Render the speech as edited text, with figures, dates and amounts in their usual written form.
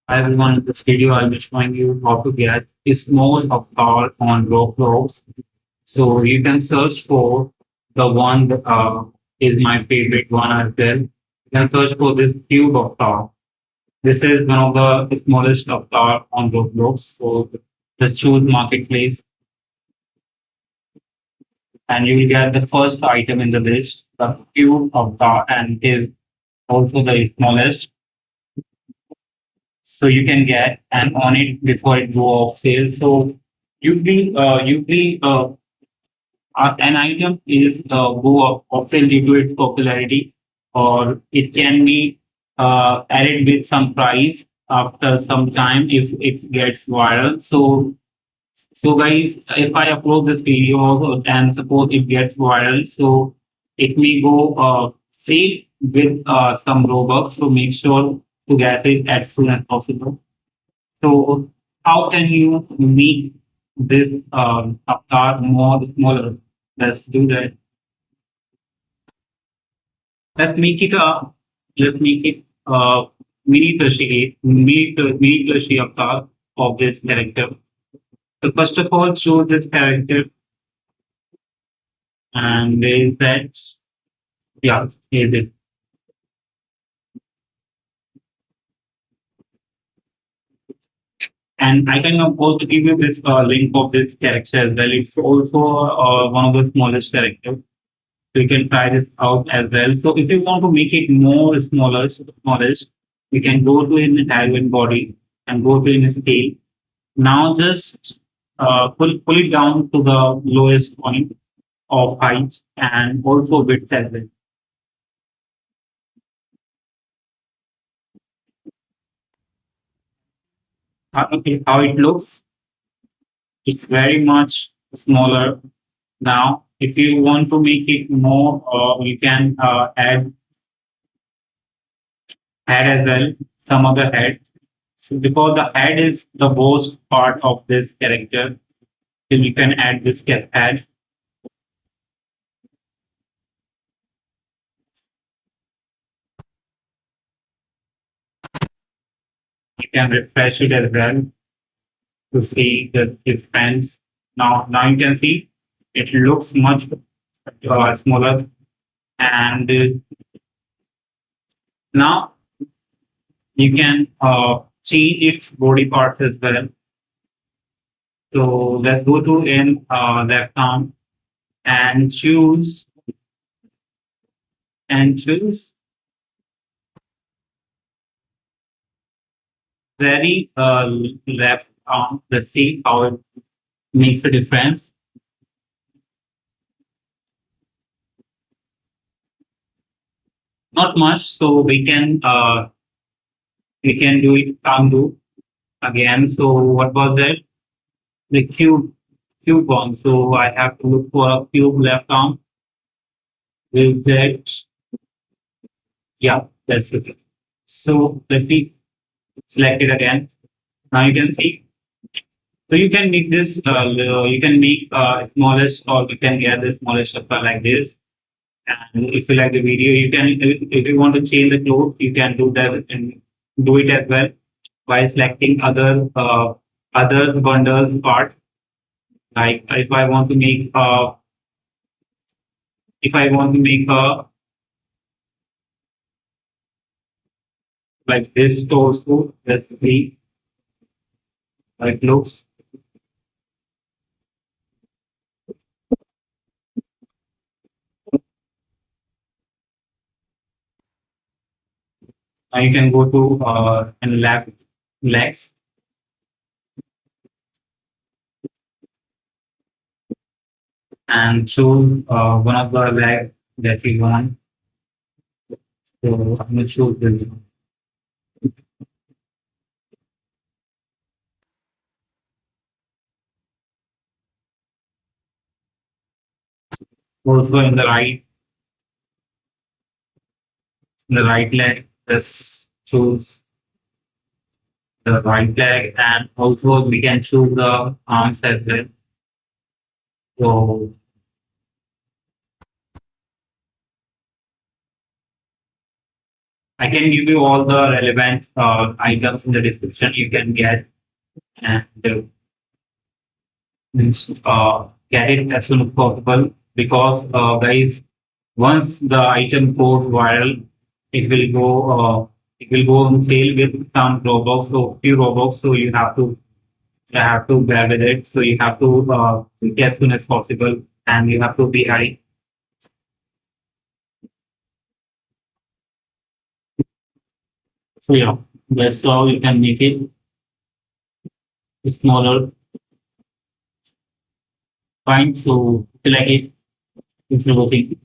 Hi everyone, in this video I'll be showing you how to get a small avatar on roblox. So you can search for the one that is my favorite one as well. You can search for this cube avatar. This is one of the smallest avatar on roblox. So just choose marketplace and you will get the first item in the list, the cube avatar, and is also the smallest. So you can get and on it before it go off sale. So usually an item is go off sale due to its popularity, or it can be added with some price after some time if it gets viral. So guys, if I upload this video and suppose it gets viral, so it may go sale with some robux. So make sure to get it as soon as possible. So how can you make this avatar more smaller? Let's do that. Let's make it a let's make it a mini plushie avatar of this character. So first of all, choose this character and is that yeah, is it. And I can also give you this link of this character as well. It's also one of the smallest characters. So you can try this out as well. So if you want to make it more smallest, you can go to in head and body and go to in scale. Now just pull it down to the lowest point of height and also width as well. Okay, how it looks, it's very much smaller now. If you want to make it more, you can add as well some other head. So because the head is the most part of this character, then you can add this head. You can refresh it as well to see the difference. Now you can see it looks much smaller, and now you can change its body parts as well. So let's go to in left arm and choose very left arm. Let's see how it makes a difference. Not much, so we can do it undo again. So what was that? The cube one. So I have to look for a cube left arm. Is that yeah, that's it. So let me select it again. Now you can see. So you can make this. You can make smallest, or you can get the smallest upper like this. And if you like the video, you can. If you want to change the clothes, you can do that and do it as well by selecting other bundles parts. Like if I want to make a like this torso, let's see how it looks. Now you can go to and left legs and choose one of the leg that you want. So I'm gonna choose this one. Also in the right leg, let's choose the right leg, and also we can choose the arms as well. So I can give you all the relevant items in the description you can get, and means get it as soon as possible, because guys, once the item goes viral, it will go on sale with some robux, so few robux, so you have to bear with it, so you have to get as soon as possible, and you have to be hurry. So yeah, that's how you can make it smaller. Fine. So if you like it, if you're looking.